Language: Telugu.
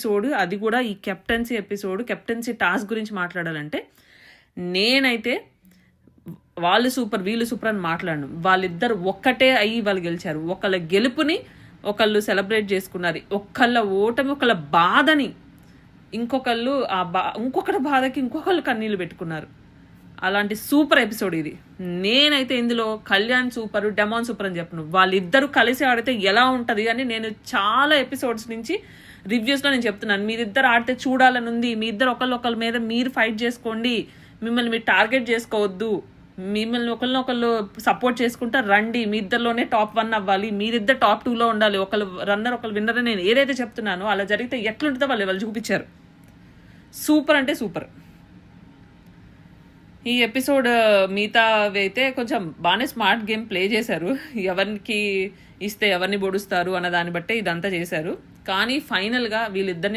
ఎపిసోడ్, అది కూడా ఈ కెప్టెన్సీ ఎపిసోడ్, కెప్టెన్సీ టాస్క్ గురించి మాట్లాడాలంటే నేనైతే వాళ్ళు సూపర్ వీళ్ళు సూపర్ అని మాట్లాడను. వాళ్ళిద్దరు ఒక్కటే అయ్యి వాళ్ళు గెలిచారు. ఒకళ్ళ గెలుపుని ఒకళ్ళు సెలబ్రేట్ చేసుకున్నారు, ఒకళ్ళ ఓటమి ఒకళ్ళ బాధని ఇంకొకళ్ళు ఇంకొకటి బాధకి ఇంకొకళ్ళు కన్నీళ్ళు పెట్టుకున్నారు. అలాంటి సూపర్ ఎపిసోడ్ ఇది. నేనైతే ఇందులో కళ్యాణ్ సూపర్, డెమాన్ సూపర్ అని చెప్పను. వాళ్ళిద్దరూ కలిసి ఆడితే ఎలా ఉంటుంది అని నేను చాలా ఎపిసోడ్స్ నుంచి రివ్యూస్లో నేను చెప్తున్నాను. మీరిద్దరు ఆడితే చూడాలని ఉంది, మీ ఇద్దరు ఒకళ్ళ మీద మీరు ఫైట్ చేసుకోండి, మిమ్మల్ని మీరు టార్గెట్ చేసుకోవద్దు, మిమ్మల్ని ఒకళ్ళు సపోర్ట్ చేసుకుంటా రండి, మీ ఇద్దరిలోనే టాప్ 1 అవ్వాలి, మీరిద్దరు టాప్ 2లో ఉండాలి, ఒకళ్ళు రన్నర్ ఒకళ్ళు విన్నర్. నేను ఏదైతే చెప్తున్నానో అలా జరిగితే ఎట్లుంటుందో వాళ్ళు చూపించారు. సూపర్ అంటే సూపర్. ఈ ఎపిసోడ్ మిగతావి అయితే కొంచెం బాగానే స్మార్ట్ గేమ్ ప్లే చేశారు. ఎవరికి ఇస్తే ఎవరిని పొడుస్తారు అన్న దాన్ని బట్టే ఇదంతా చేశారు. కానీ ఫైనల్గా వీళ్ళిద్దరిని